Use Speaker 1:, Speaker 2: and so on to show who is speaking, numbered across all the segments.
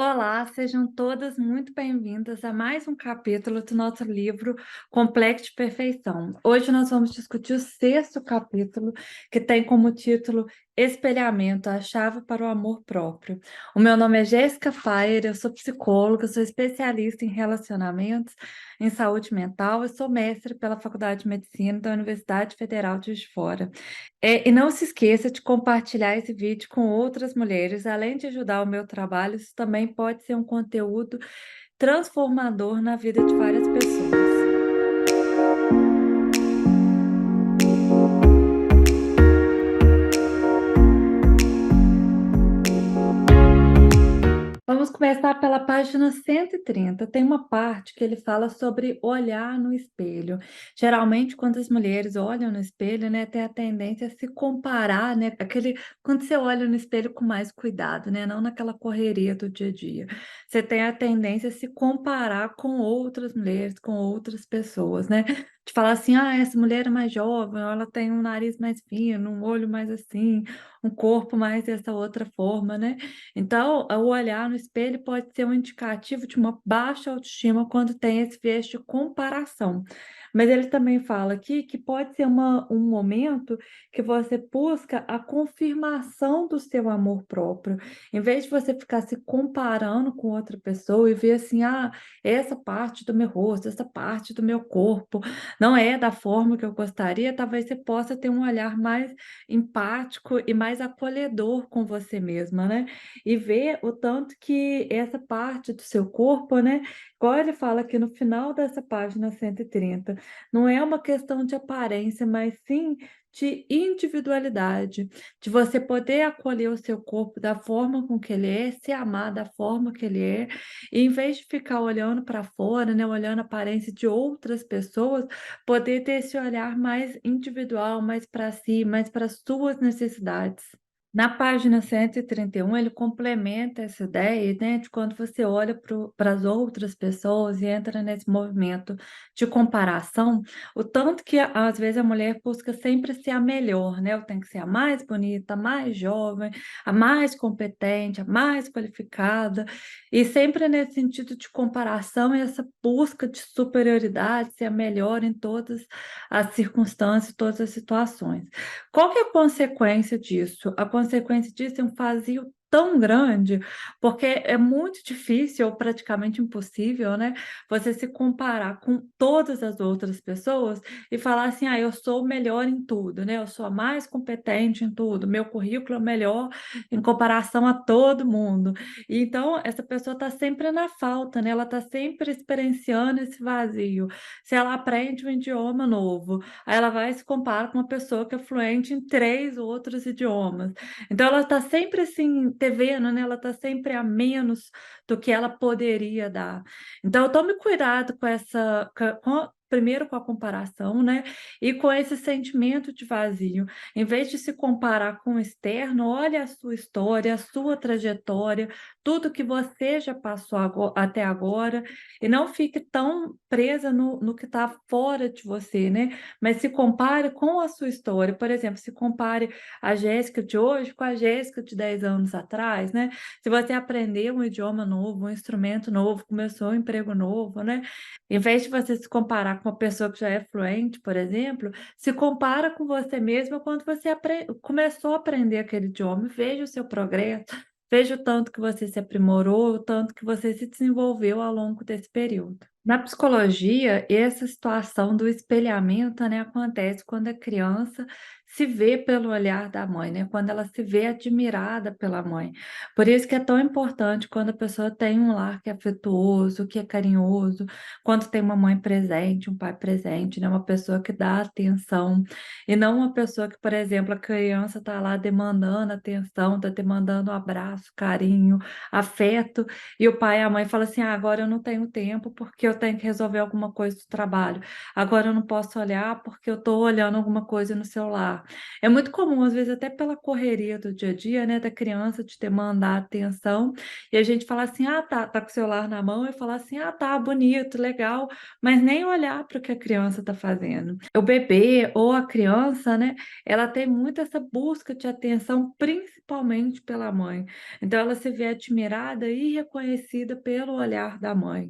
Speaker 1: Olá, sejam todas muito bem-vindas a mais um capítulo do nosso livro Complexo de Perfeição. Hoje nós vamos discutir o sexto capítulo, que tem como título Espelhamento, a chave para o amor próprio. O meu nome é Jéssica Faier, eu sou psicóloga, sou especialista em relacionamentos, em saúde mental e sou mestre pela Faculdade de Medicina da Universidade Federal de Juiz de Fora. E não se esqueça de compartilhar esse vídeo com outras mulheres. Além de ajudar o meu trabalho, isso também pode ser um conteúdo transformador na vida de várias pessoas. Vamos começar pela página 130. Tem uma parte que ele fala sobre olhar no espelho. Geralmente, quando as mulheres olham no espelho, né, tem a tendência a se comparar, né, quando você olha no espelho com mais cuidado, né, não naquela correria do dia a dia. Você tem a tendência a se comparar com outras mulheres, com outras pessoas, né? De falar assim, ah, essa mulher é mais jovem, ela tem um nariz mais fino, um olho mais assim, um corpo mais dessa outra forma, né? Então, o olhar no espelho pode ser um indicativo de uma baixa autoestima quando tem esse viés de comparação. Mas ele também fala aqui que pode ser um momento que você busca a confirmação do seu amor próprio. Em vez de você ficar se comparando com outra pessoa e ver assim, ah, essa parte do meu rosto, essa parte do meu corpo não é da forma que eu gostaria, talvez você possa ter um olhar mais empático e mais acolhedor com você mesma, né? E ver o tanto que essa parte do seu corpo, né, igual ele fala aqui no final dessa página 130, não é uma questão de aparência, mas sim de individualidade, de você poder acolher o seu corpo da forma com que ele é, se amar da forma que ele é, e em vez de ficar olhando para fora, né, olhando a aparência de outras pessoas, poder ter esse olhar mais individual, mais para si, mais para as suas necessidades. Na página 131, ele complementa essa ideia, né, de quando você olha para as outras pessoas e entra nesse movimento de comparação, o tanto que às vezes a mulher busca sempre ser a melhor, né? Eu tenho que ser a mais bonita, a mais jovem, a mais competente, a mais qualificada, e sempre nesse sentido de comparação e essa busca de superioridade, ser a melhor em todas as circunstâncias, todas as situações. Qual que é a consequência disso? A consequência disso é um vazio tão grande, porque é muito difícil ou praticamente impossível, né, você se comparar com todas as outras pessoas e falar assim: "Ah, eu sou o melhor em tudo, né, eu sou a mais competente em tudo, meu currículo é o melhor em comparação a todo mundo". E então essa pessoa está sempre na falta, né, ela está sempre experienciando esse vazio. Se ela aprende um idioma novo, aí ela vai e se compara com uma pessoa que é fluente em 3 outros idiomas. Então ela está sempre, assim, te vendo, né, ela está sempre a menos do que ela poderia dar. Então tome cuidado com essa primeiro com a comparação, né, e com esse sentimento de vazio. Em vez de se comparar com o externo, olhe a sua história, a sua trajetória, tudo que você já passou até agora, e não fique tão presa no que está fora de você, né, mas se compare com a sua história. Por exemplo, se compare a Jéssica de hoje com a Jéssica de 10 anos atrás, né. Se você aprendeu um idioma novo, um instrumento novo, começou um emprego novo, né, em vez de você se comparar com uma pessoa que já é fluente, por exemplo, se compara com você mesma quando você começou a aprender aquele idioma, veja o seu progresso, veja o tanto que você se aprimorou, o tanto que você se desenvolveu ao longo desse período. Na psicologia, essa situação do espelhamento, né, acontece quando a criança se vê pelo olhar da mãe, né, quando ela se vê admirada pela mãe. Por isso que é tão importante quando a pessoa tem um lar que é afetuoso, que é carinhoso, quando tem uma mãe presente, um pai presente, né, uma pessoa que dá atenção, e não uma pessoa que, por exemplo, a criança está lá demandando atenção, está demandando um abraço, carinho, afeto, e o pai e a mãe falam assim: "Ah, agora eu não tenho tempo, porque eu tenho que resolver alguma coisa do trabalho. Agora eu não posso olhar, porque eu estou olhando alguma coisa no celular. celular. É muito comum, às vezes, até pela correria do dia a dia, né, da criança te demandar atenção, e a gente fala assim: "Ah, tá com o celular na mão", e falar assim: "Ah, tá, bonito, legal", mas nem olhar para o que a criança está fazendo. O bebê ou a criança, né, ela tem muito essa busca de atenção, principalmente pela mãe. Então ela se vê admirada e reconhecida pelo olhar da mãe.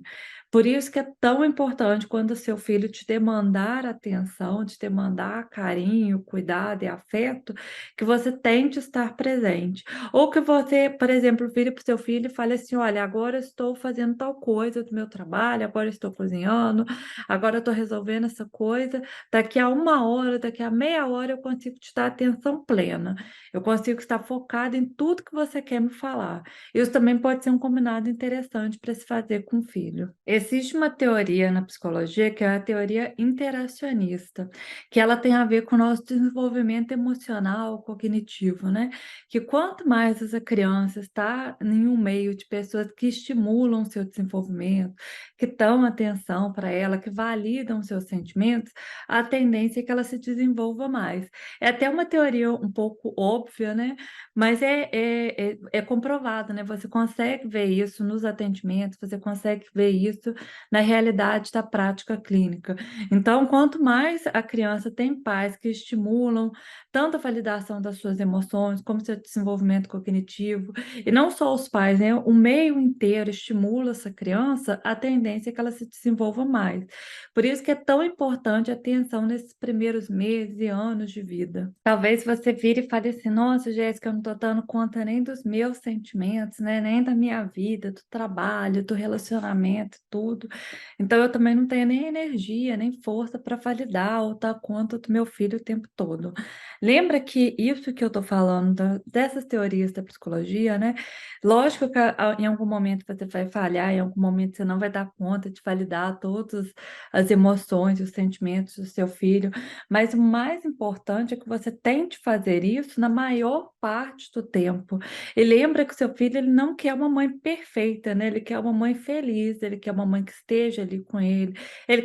Speaker 1: Por isso que é tão importante quando o seu filho te demandar atenção, te demandar carinho, cuidado e afeto, que você tente estar presente. Ou que você, por exemplo, vire para o seu filho e fale assim: "Olha, agora eu estou fazendo tal coisa do meu trabalho, agora eu estou cozinhando, agora eu estou resolvendo essa coisa, daqui a uma hora, daqui a meia hora eu consigo te dar atenção plena. Eu consigo estar focada em tudo que você quer me falar". Isso também pode ser um combinado interessante para se fazer com o filho. Existe uma teoria na psicologia que é a teoria interacionista, que ela tem a ver com o nosso desenvolvimento emocional, cognitivo, né? Que quanto mais essa criança está em um meio de pessoas que estimulam o seu desenvolvimento, que dão atenção para ela, que validam seus sentimentos, a tendência é que ela se desenvolva mais. É até uma teoria um pouco óbvia, né? Mas é comprovado, né? Você consegue ver isso nos atendimentos, você consegue ver isso na realidade da prática clínica. Então, quanto mais a criança tem pais que estimulam tanto a validação das suas emoções, como seu desenvolvimento cognitivo, e não só os pais, né? O meio inteiro estimula essa criança, a tendência é que ela se desenvolva mais. Por isso que é tão importante a atenção nesses primeiros meses e anos de vida. Talvez você vire e fale assim: "Nossa, Jéssica, eu não estou dando conta nem dos meus sentimentos, né, nem da minha vida, do trabalho, do relacionamento, tudo. Então eu também não tenho nem energia, nem força para validar ou dar conta do meu filho o tempo todo". Lembra que isso que eu estou falando dessas teorias da psicologia, né, lógico que em algum momento você vai falhar, em algum momento você não vai dar conta de validar todas as emoções e os sentimentos do seu filho, mas o mais importante é que você tente fazer isso na maior parte do tempo. E lembra que o seu filho, ele não quer uma mãe perfeita, né, ele quer uma mãe feliz, ele quer uma mãe que esteja ali com ele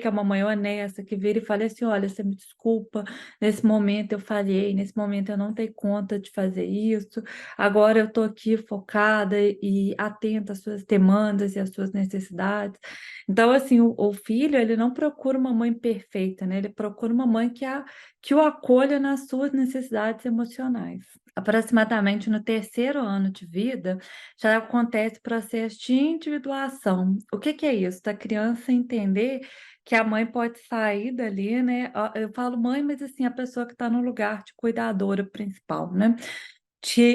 Speaker 1: quer uma mãe honesta, que vire e fale assim: "Olha, você me desculpa, nesse momento eu falhei, nesse momento eu não dei conta de fazer isso, agora eu estou aqui focada e atenta às suas demandas e às suas necessidades". Então, assim, o filho, ele não procura uma mãe perfeita, né, ele procura uma mãe que o acolha nas suas necessidades emocionais. Aproximadamente no terceiro ano de vida, já acontece o processo de individuação. O que que é isso? Da criança entender que a mãe pode sair dali, né, eu falo mãe, mas assim, a pessoa que está no lugar de cuidadora principal, né.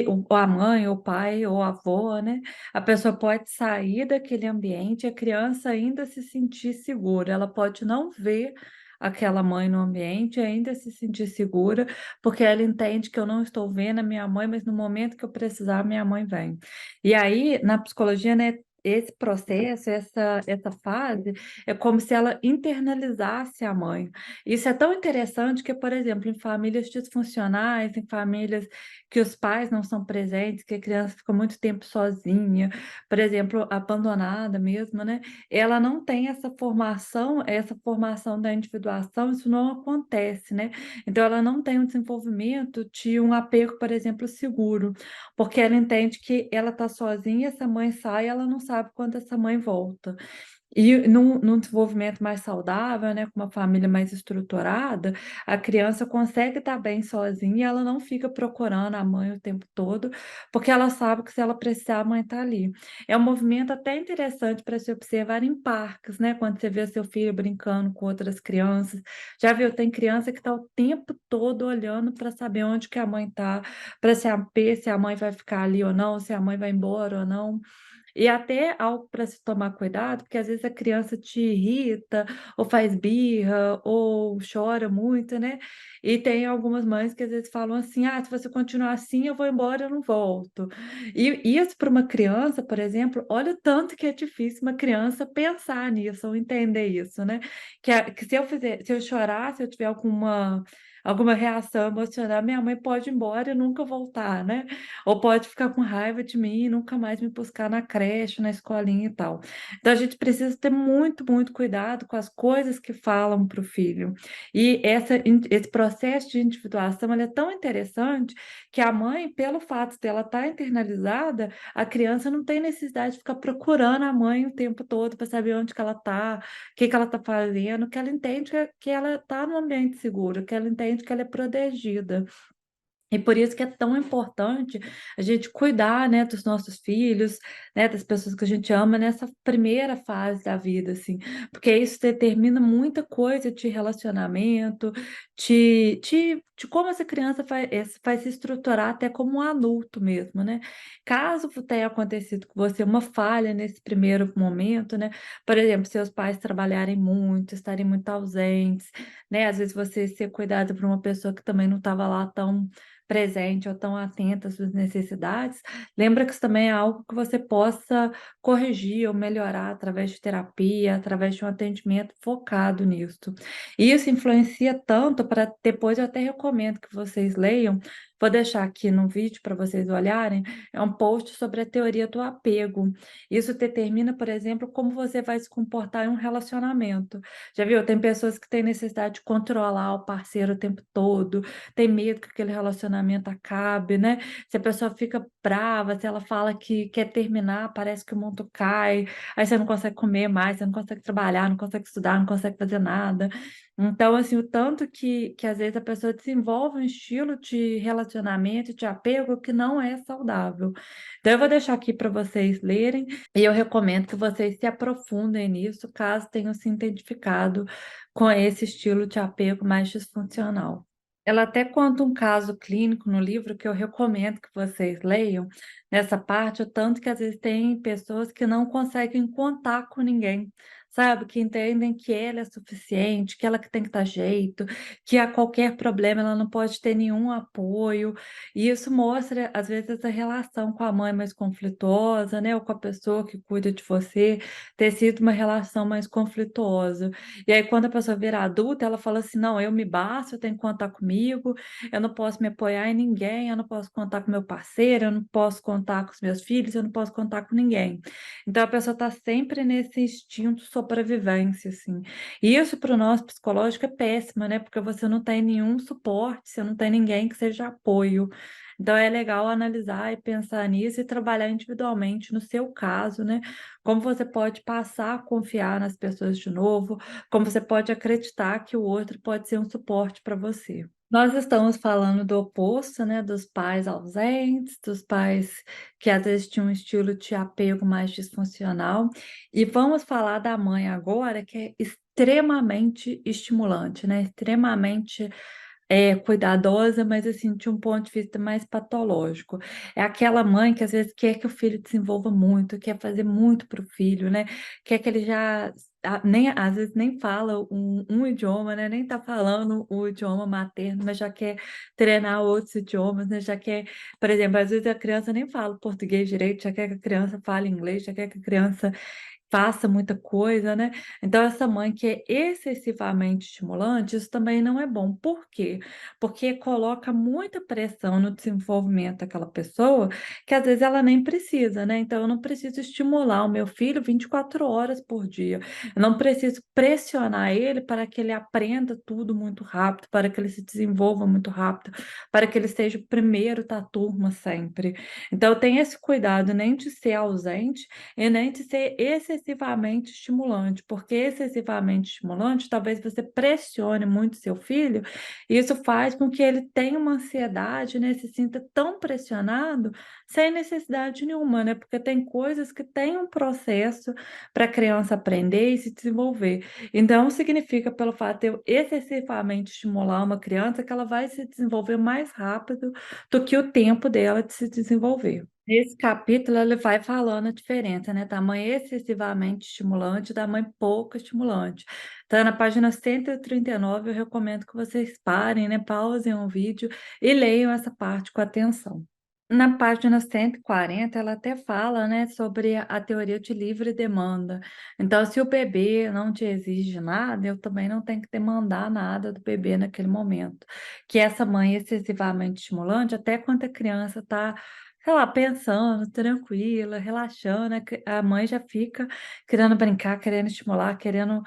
Speaker 1: Ou a mãe, ou o pai, ou a avó, né, a pessoa pode sair daquele ambiente, a criança ainda se sentir segura, ela pode não ver aquela mãe no ambiente, ainda se sentir segura, porque ela entende que eu não estou vendo a minha mãe, mas no momento que eu precisar, minha mãe vem. E aí, na psicologia, né, esse processo, essa fase, é como se ela internalizasse a mãe. Isso é tão interessante que, por exemplo, em famílias disfuncionais, em famílias que os pais não são presentes, que a criança fica muito tempo sozinha, por exemplo, abandonada mesmo, né, ela não tem essa formação da individuação, isso não acontece, né. Então ela não tem um desenvolvimento de um apego, por exemplo, seguro, porque ela entende que ela está sozinha, essa mãe sai, ela não sabe quando essa mãe volta. E num desenvolvimento mais saudável, né, com uma família mais estruturada, a criança consegue estar bem sozinha e ela não fica procurando a mãe o tempo todo, porque ela sabe que se ela precisar, a mãe está ali. É um movimento até interessante para se observar em parques, né, quando você vê seu filho brincando com outras crianças. Já viu, tem criança que está o tempo todo olhando para saber onde que a mãe está, para saber se a mãe vai ficar ali ou não, se a mãe vai embora ou não. E até algo para se tomar cuidado, porque às vezes a criança te irrita, ou faz birra, ou chora muito, né. E tem algumas mães que às vezes falam assim: "Ah, se você continuar assim, eu vou embora, eu não volto". E isso para uma criança, por exemplo, olha o tanto que é difícil uma criança pensar nisso ou entender isso, né. Que se eu chorar, se eu tiver alguma reação emocional, minha mãe pode ir embora e nunca voltar, né, ou pode ficar com raiva de mim e nunca mais me buscar na creche, na escolinha e tal. Então a gente precisa ter muito, muito cuidado com as coisas que falam para o filho. E esse processo de individuação, ele é tão interessante que a mãe, pelo fato dela estar internalizada, a criança não tem necessidade de ficar procurando a mãe o tempo todo para saber onde que ela está, o que que ela está fazendo, que ela entende que ela está num ambiente seguro, que ela entende que ela é protegida. E por isso que é tão importante a gente cuidar, né, dos nossos filhos, né, das pessoas que a gente ama nessa primeira fase da vida, assim, porque isso determina muita coisa de relacionamento, de como essa criança vai se estruturar até como um adulto mesmo, né. Caso tenha acontecido com você uma falha nesse primeiro momento, né, por exemplo, seus pais trabalharem muito, estarem muito ausentes, né, às vezes você ser cuidado por uma pessoa que também não estava lá tão presente ou tão atenta às suas necessidades, lembra que isso também é algo que você possa corrigir ou melhorar através de terapia, através de um atendimento focado nisso. E isso influencia tanto para depois eu até recomendo que vocês leiam, vou deixar aqui no vídeo para vocês olharem, é um post sobre a teoria do apego. Isso determina, por exemplo, como você vai se comportar em um relacionamento. Já viu? Tem pessoas que têm necessidade de controlar o parceiro o tempo todo, tem medo que aquele relacionamento acabe, né. Se a pessoa fica brava, se ela fala que quer terminar, parece que o mundo cai, aí você não consegue comer mais, você não consegue trabalhar, não consegue estudar, não consegue fazer nada. Então, assim, o tanto que às vezes a pessoa desenvolve um estilo de relacionamento, de apego que não é saudável. Então eu vou deixar aqui para vocês lerem, e eu recomendo que vocês se aprofundem nisso, caso tenham se identificado com esse estilo de apego mais disfuncional. Ela até conta um caso clínico no livro que eu recomendo que vocês leiam, nessa parte, o tanto que às vezes tem pessoas que não conseguem contar com ninguém, sabe, que entendem que ela é suficiente, que ela que tem que dar jeito, que a qualquer problema ela não pode ter nenhum apoio, e isso mostra, às vezes, essa relação com a mãe mais conflituosa, né, ou com a pessoa que cuida de você, ter sido uma relação mais conflituosa. E aí quando a pessoa vira adulta, ela fala assim: "Não, eu me basto, eu tenho que contar comigo, eu não posso me apoiar em ninguém, eu não posso contar com meu parceiro, eu não posso contar com os meus filhos, eu não posso contar com ninguém". Então a pessoa está sempre nesse instinto sobrevivência, assim. E isso para o nosso psicológico é péssimo, né, porque você não tem nenhum suporte, você não tem ninguém que seja apoio. Então é legal analisar e pensar nisso e trabalhar individualmente no seu caso, né, como você pode passar a confiar nas pessoas de novo, como você pode acreditar que o outro pode ser um suporte para você. Nós estamos falando do oposto, né, dos pais ausentes, dos pais que às vezes tinham um estilo de apego mais disfuncional, e vamos falar da mãe agora, que é extremamente estimulante, né, extremamente cuidadosa, mas assim, de um ponto de vista mais patológico. É aquela mãe que às vezes quer que o filho desenvolva muito, quer fazer muito para o filho, né, quer que ele já nem às vezes nem fala um idioma, né, nem tá falando o idioma materno, mas já quer treinar outros idiomas, né, já quer por exemplo, às vezes a criança nem fala português direito, já quer que a criança fale inglês, já quer que a criança faça muita coisa, né. Então essa mãe que é excessivamente estimulante, isso também não é bom. Por quê? Porque coloca muita pressão no desenvolvimento daquela pessoa, que às vezes ela nem precisa, né. Então eu não preciso estimular o meu filho 24 horas por dia. Eu não preciso pressionar ele para que ele aprenda tudo muito rápido, para que ele se desenvolva muito rápido, para que ele seja o primeiro da turma sempre. Então tenha esse cuidado nem de ser ausente e nem de ser excessivamente estimulante, porque excessivamente estimulante, talvez você pressione muito seu filho, e isso faz com que ele tenha uma ansiedade, né, se sinta tão pressionado, sem necessidade nenhuma, né, porque tem coisas que têm um processo para a criança aprender e se desenvolver. Então significa, pelo fato de eu excessivamente estimular uma criança, que ela vai se desenvolver mais rápido do que o tempo dela de se desenvolver. Nesse capítulo, ele vai falando a diferença, né, da mãe excessivamente estimulante e da mãe pouco estimulante. Tá na página 139, eu recomendo que vocês parem, né, pausem o vídeo e leiam essa parte com atenção. Na página 140, ela até fala, né, sobre a teoria de livre demanda. Então, se o bebê não te exige nada, eu também não tenho que demandar nada do bebê naquele momento. Que essa mãe excessivamente estimulante, até quando a criança está, sei lá, pensando, tranquila, relaxando, a mãe já fica querendo brincar, querendo estimular, querendo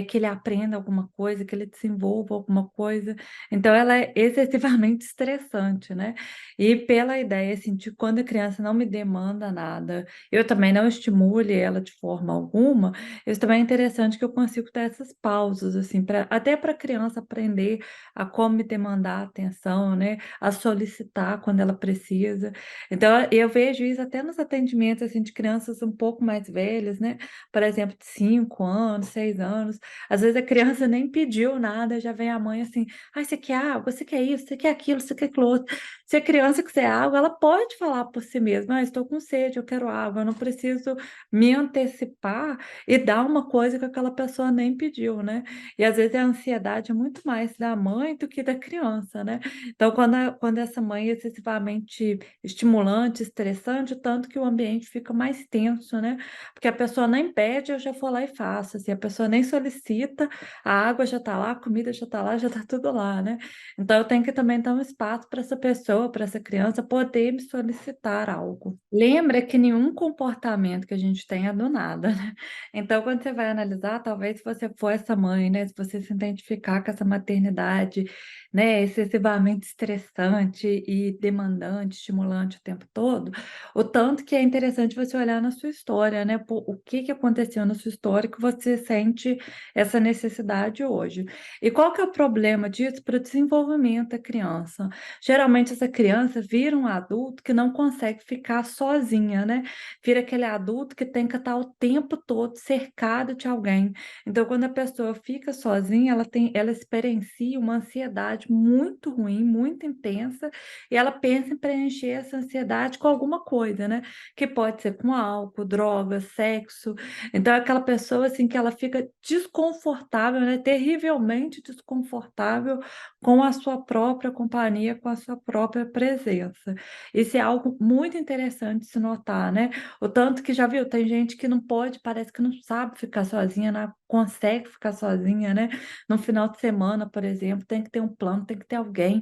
Speaker 1: que ele aprenda alguma coisa, que ele desenvolva alguma coisa. Então, ela é excessivamente estressante, né? E pela ideia, assim, de quando a criança não me demanda nada, eu também não estimule ela de forma alguma, isso também é interessante que eu consigo ter essas pausas, assim, pra, até para a criança aprender a como me demandar atenção, né? A solicitar quando ela precisa. Então, eu vejo isso até nos atendimentos, assim, de crianças um pouco mais velhas, né? Por exemplo, de 5 anos, 6 anos. Às vezes a criança nem pediu nada, já vem a mãe assim, ai, você quer água, você quer isso, você quer aquilo, você quer aquilo outro. Se a criança quiser água, ela pode falar por si mesma: "Ah, estou com sede, eu quero água", eu não preciso me antecipar e dar uma coisa que aquela pessoa nem pediu, né. E às vezes a ansiedade é muito mais da mãe do que da criança, né. Então quando essa mãe é excessivamente estimulante, estressante, tanto que o ambiente fica mais tenso, né, porque a pessoa nem pede, eu já vou lá e faço, assim, a pessoa nem solicita, a água já está lá, a comida já está lá, já está tudo lá, né. Então eu tenho que também dar um espaço para essa pessoa, para essa criança poder me solicitar algo. Lembra que nenhum comportamento que a gente tem é do nada, né. Então quando você vai analisar, talvez se você for essa mãe, né, se você se identificar com essa maternidade, né, excessivamente estressante e demandante, estimulante o tempo todo, o tanto que é interessante você olhar na sua história, né, po o que que aconteceu na sua história que você sente essa necessidade hoje. E qual que é o problema disso para o desenvolvimento da criança? Geralmente essa criança vira um adulto que não consegue ficar sozinha, né, vira aquele adulto que tem que estar o tempo todo cercado de alguém. Então quando a pessoa fica sozinha, ela experiencia uma ansiedade muito ruim, muito intensa, e ela pensa em preencher essa ansiedade com alguma coisa, né, que pode ser com álcool, droga, sexo. Então é aquela pessoa, assim, que ela fica desconfortável, né, terrivelmente desconfortável com a sua própria companhia, com a sua própria presença. Isso é algo muito interessante de se notar, né. O tanto que já viu, tem gente que não pode, parece que não sabe ficar sozinha, não consegue ficar sozinha, né. No final de semana, por exemplo, tem que ter um plano, tem que ter alguém,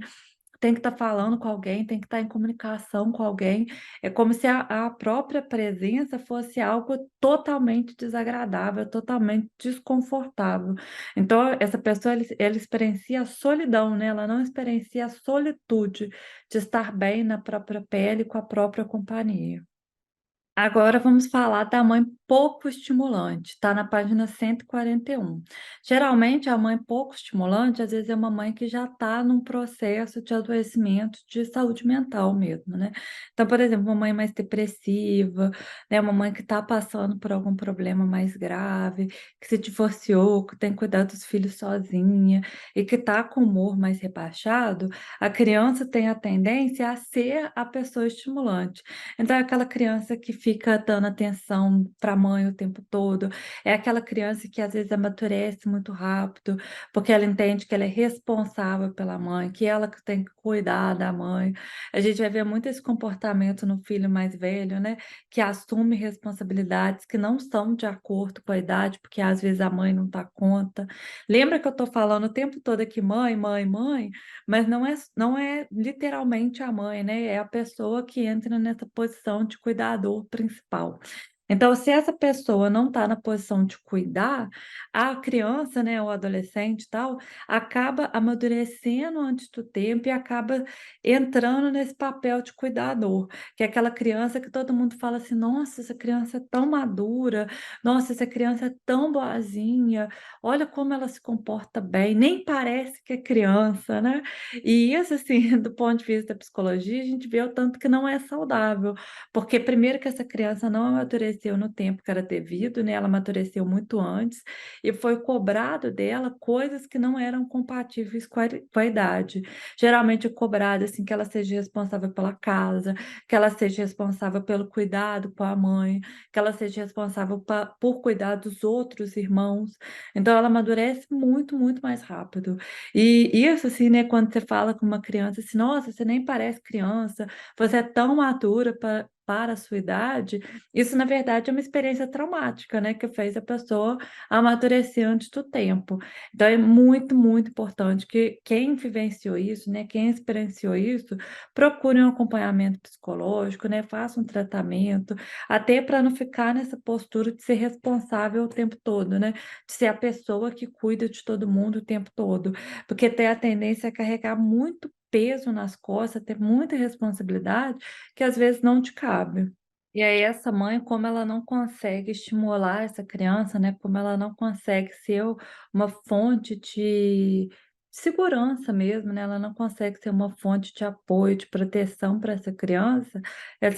Speaker 1: tem que estar falando com alguém, tem que estar em comunicação com alguém. É como se a própria presença fosse algo totalmente desagradável, totalmente desconfortável. Então essa pessoa, ela experiencia a solidão, né, ela não experiencia a solitude de estar bem na própria pele, com a própria companhia. Agora vamos falar da mãe pouco estimulante, está na página 141. Geralmente a mãe pouco estimulante, às vezes é uma mãe que já está num processo de adoecimento de saúde mental mesmo, né. Então, por exemplo, uma mãe mais depressiva, né, uma mãe que está passando por algum problema mais grave, que se divorciou, que tem que cuidar dos filhos sozinha e que está com o humor mais rebaixado, a criança tem a tendência a ser a pessoa estimulante. Então é aquela criança que fica dando atenção para a mãe o tempo todo, é aquela criança que às vezes amadurece muito rápido, porque ela entende que ela é responsável pela mãe, que ela que tem que cuidar da mãe. A gente vai ver muito esse comportamento no filho mais velho, né, que assume responsabilidades que não são de acordo com a idade, porque às vezes a mãe não dá conta. Lembra que eu estou falando o tempo todo aqui: "Mãe, mãe, mãe"? Mas não é literalmente a mãe, né, é a pessoa que entra nessa posição de cuidador principal. Então, se essa pessoa não está na posição de cuidar, a criança, né, o adolescente e tal, acaba amadurecendo antes do tempo e acaba entrando nesse papel de cuidador, que é aquela criança que todo mundo fala assim: "Nossa, essa criança é tão madura, nossa, essa criança é tão boazinha, olha como ela se comporta bem, nem parece que é criança", né. E isso, assim, do ponto de vista da psicologia, a gente vê o tanto que não é saudável, porque primeiro que essa criança não amadureceu amadureceu no tempo que era devido, né, ela amadureceu muito antes, e foi cobrado dela coisas que não eram compatíveis com a idade. Geralmente é cobrado, assim, que ela seja responsável pela casa, que ela seja responsável pelo cuidado com a mãe, que ela seja responsável por cuidar dos outros irmãos. Então ela amadurece muito, muito mais rápido. E isso, assim, né, quando você fala com uma criança assim: "Nossa, você nem parece criança, você é tão madura para a sua idade", isso na verdade é uma experiência traumática, né, que fez a pessoa amadurecer antes do tempo. Então é muito, muito importante que quem vivenciou isso, né, quem experienciou isso, procure um acompanhamento psicológico, né, faça um tratamento, até para não ficar nessa postura de ser responsável o tempo todo, né, de ser a pessoa que cuida de todo mundo o tempo todo, porque tem a tendência a carregar muito peso nas costas, ter muita responsabilidade que às vezes não te cabe. E aí essa mãe, como ela não consegue estimular essa criança, né, como ela não consegue ser uma fonte de segurança mesmo, né, ela não consegue ser uma fonte de apoio, de proteção para essa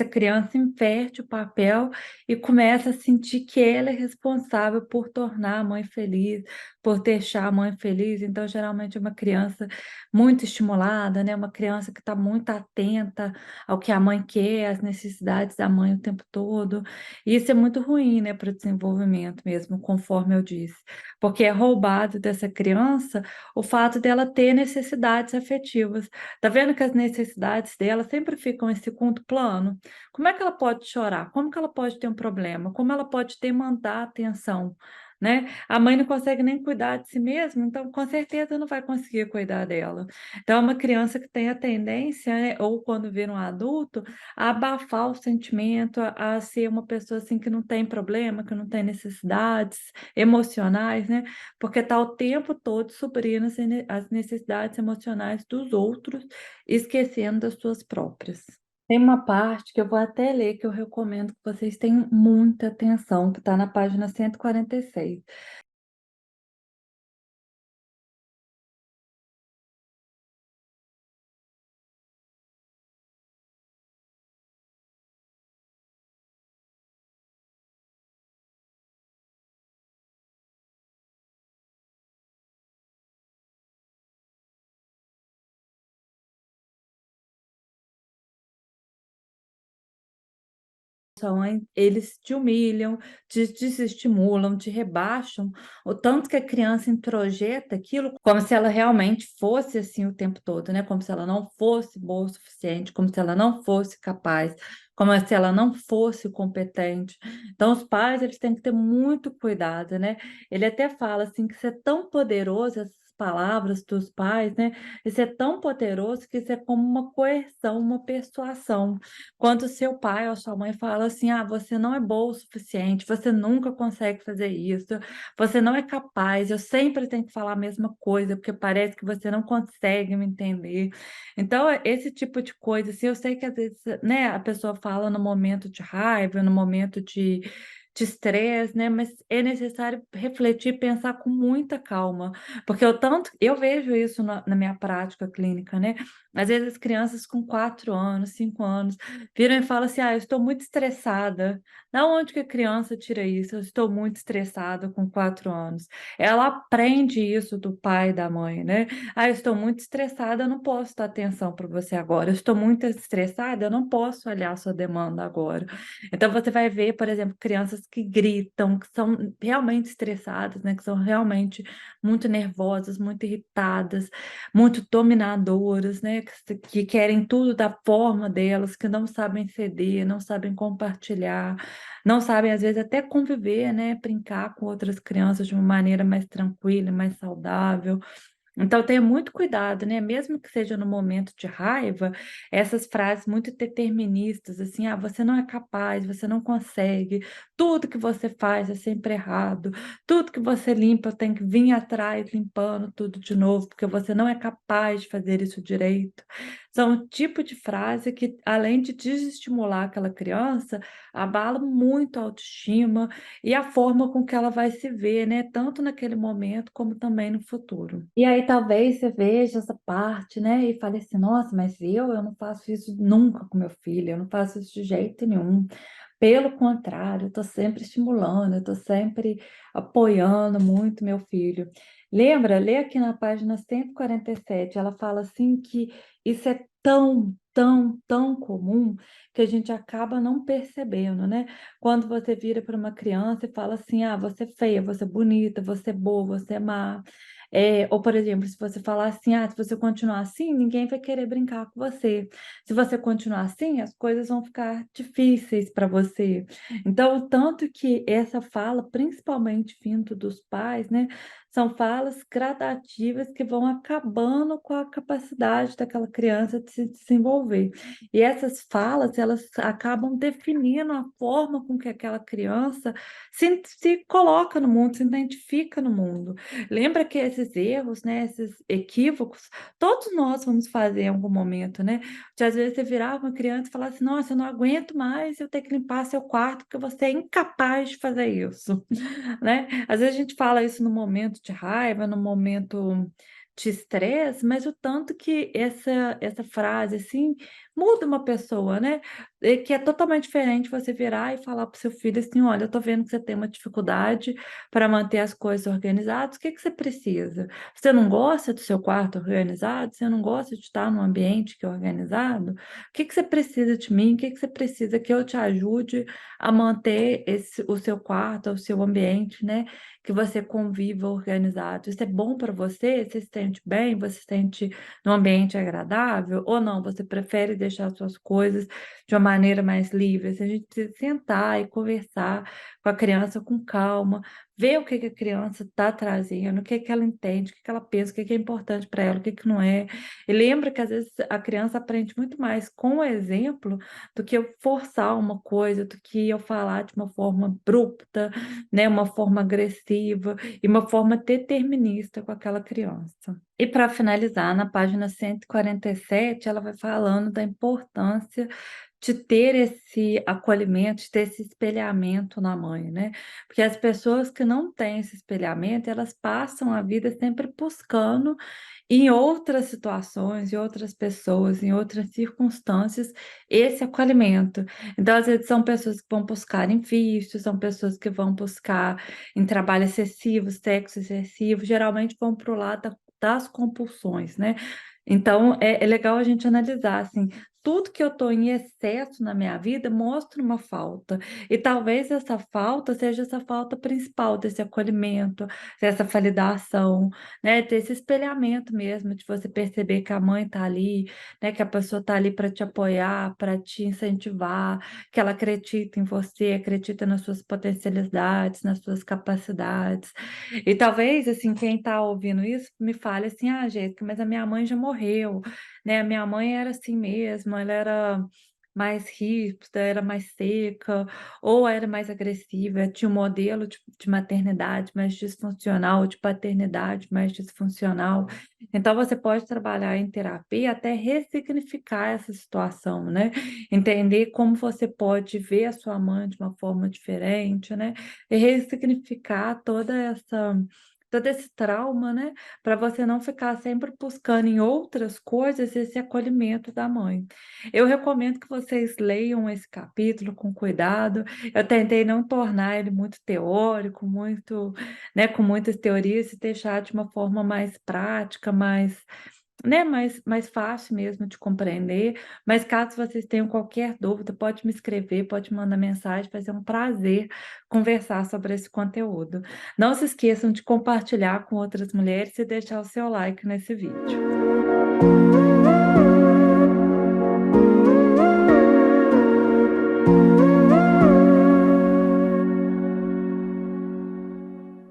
Speaker 1: criança inverte o papel e começa a sentir que ela é responsável por tornar a mãe feliz, por deixar a mãe feliz. Então, geralmente é uma criança muito estimulada, né, uma criança que está muito atenta ao que a mãe quer, às necessidades da mãe o tempo todo. E isso é muito ruim, né, para o desenvolvimento mesmo, conforme eu disse, porque é roubado dessa criança o fato dela ter necessidades afetivas. Tá vendo que as necessidades dela sempre ficam em segundo plano? Como é que ela pode chorar? Como que ela pode ter um problema? Como ela pode demandar atenção? Né? A mãe não consegue nem cuidar de si mesma, então com certeza não vai conseguir cuidar dela. Então, é uma criança que tem a tendência, né, ou quando vira um adulto, a abafar o sentimento, a ser uma pessoa assim que não tem problema, que não tem necessidades emocionais, né? Porque está o tempo todo suprindo as necessidades emocionais dos outros, esquecendo das suas próprias. Tem uma parte que eu vou até ler, que eu recomendo que vocês tenham muita atenção, que está na página 146. Eles te humilham, te desestimulam, te rebaixam, o tanto que a criança introjeta aquilo como se ela realmente fosse assim o tempo todo, né, como se ela não fosse boa o suficiente, como se ela não fosse capaz, como se ela não fosse competente. Então os pais, eles têm que ter muito cuidado, né. Ele até fala, assim, que isso é tão poderoso, essas palavras dos pais, né, isso é tão poderoso que isso é como uma coerção, uma persuasão. Quando seu pai ou sua mãe fala assim: "Ah, você não é boa o suficiente, você nunca consegue fazer isso, você não é capaz, eu sempre tenho que falar a mesma coisa, porque parece que você não consegue me entender". Então, esse tipo de coisa, assim, eu sei que às vezes, né, a pessoa fala no momento de raiva, no momento de estresse, né, mas é necessário refletir e pensar com muita calma, porque eu vejo isso na minha prática clínica, né, às vezes as crianças com 4 anos, 5 anos, viram e falam assim: "Ah, eu estou muito estressada". Da onde que a criança tira isso? "Eu estou muito estressada", com 4 anos. Ela aprende isso do pai e da mãe, né. "Ah, eu estou muito estressada, eu não posso dar atenção para você agora. Eu estou muito estressada, eu não posso olhar a sua demanda agora". Então você vai ver, por exemplo, crianças que gritam, que são realmente estressadas, né, que são realmente muito nervosas, muito irritadas, muito dominadoras, né, que querem tudo da forma delas, que não sabem ceder, não sabem compartilhar, não sabem, às vezes, até conviver, né, brincar com outras crianças de uma maneira mais tranquila, mais saudável. Então tenha muito cuidado, né, mesmo que seja no momento de raiva, essas frases muito deterministas, assim: "Ah, você não é capaz, você não consegue, tudo que você faz é sempre errado, tudo que você limpa tem que vir atrás limpando tudo de novo, porque você não é capaz de fazer isso direito". São o tipo de frase que, além de desestimular aquela criança, abala muito a autoestima e a forma com que ela vai se ver, né, tanto naquele momento como também no futuro. E aí talvez você veja essa parte, né, e fale assim: "Nossa, mas eu não faço isso nunca com meu filho, eu não faço isso de jeito nenhum". Pelo contrário, eu estou sempre estimulando, eu estou sempre apoiando muito meu filho. Lembra, lê aqui na página 147, ela fala assim que isso é tão, tão, tão comum que a gente acaba não percebendo, né? Quando você vira para uma criança e fala assim: ah, você é feia, você é bonita, você é boa, você é má. Ou, por exemplo, se você falar assim: ah, se você continuar assim, ninguém vai querer brincar com você. Se você continuar assim, as coisas vão ficar difíceis para você. Então, o tanto que essa fala, principalmente vindo dos pais, né, são falas gradativas que vão acabando com a capacidade daquela criança de se desenvolver. E essas falas, elas acabam definindo a forma com que aquela criança se coloca no mundo, se identifica no mundo. Lembra que esses erros, né, esses equívocos, todos nós vamos fazer em algum momento, né? De às vezes você virar uma criança e falar assim: nossa, eu não aguento mais eu ter que limpar seu quarto porque você é incapaz de fazer isso, né? Às vezes a gente fala isso no momento de raiva, no momento de estresse, mas o tanto que essa frase assim muda uma pessoa, né? E que é totalmente diferente você virar e falar para o seu filho assim: olha, eu tô vendo que você tem uma dificuldade para manter as coisas organizadas, o que que você precisa? Você não gosta do seu quarto organizado? Você não gosta de estar num ambiente que é organizado? O que que você precisa de mim? O que que você precisa que eu te ajude a manter o seu quarto, o seu ambiente, né? Que você conviva organizado. Isso é bom para você? Você se sente bem? Você se sente num ambiente agradável? Ou não? Você prefere deixar suas coisas de uma maneira mais livre? Assim, a gente precisa sentar e conversar com a criança com calma, ver o que que a criança está trazendo, o que que ela entende, o que que ela pensa, o que que é importante para ela, o que que não é. E lembra que às vezes a criança aprende muito mais com o exemplo do que eu forçar uma coisa, do que eu falar de uma forma abrupta, né, uma forma agressiva e uma forma determinista com aquela criança. E para finalizar, na página 147, ela vai falando da importância de ter esse acolhimento, de ter esse espelhamento na mãe, né? Porque as pessoas que não têm esse espelhamento, elas passam a vida sempre buscando em outras situações, em outras pessoas, em outras circunstâncias, esse acolhimento. Então, às vezes, são pessoas que vão buscar em vícios, são pessoas que vão buscar em trabalho excessivo, sexo excessivo, geralmente vão para o lado das compulsões, né? Então, é legal a gente analisar, assim, tudo que eu estou em excesso na minha vida mostra uma falta. E talvez essa falta seja essa falta principal desse acolhimento, dessa validação, né? Desse espelhamento mesmo, de você perceber que a mãe está ali, né? Que a pessoa está ali para te apoiar, para te incentivar, que ela acredita em você, acredita nas suas potencialidades, nas suas capacidades. E talvez, assim, quem está ouvindo isso me fale assim: ah, Jéssica, mas a minha mãe já morreu, né? A minha mãe era assim mesmo, ela era mais ríspida, era mais seca, ou era mais agressiva, tinha um modelo de maternidade mais disfuncional, de paternidade mais disfuncional. Então, você pode trabalhar em terapia até ressignificar essa situação, né? Entender como você pode ver a sua mãe de uma forma diferente, né? E ressignificar todo esse trauma, né? Para você não ficar sempre buscando em outras coisas esse acolhimento da mãe. Eu recomendo que vocês leiam esse capítulo com cuidado. Eu tentei não tornar ele muito teórico, muito, né, com muitas teorias, e deixar de uma forma mais prática, mais fácil mesmo de compreender. Mas caso vocês tenham qualquer dúvida, pode me escrever, pode mandar mensagem, vai ser um prazer conversar sobre esse conteúdo. Não se esqueçam de compartilhar com outras mulheres e deixar o seu like nesse vídeo.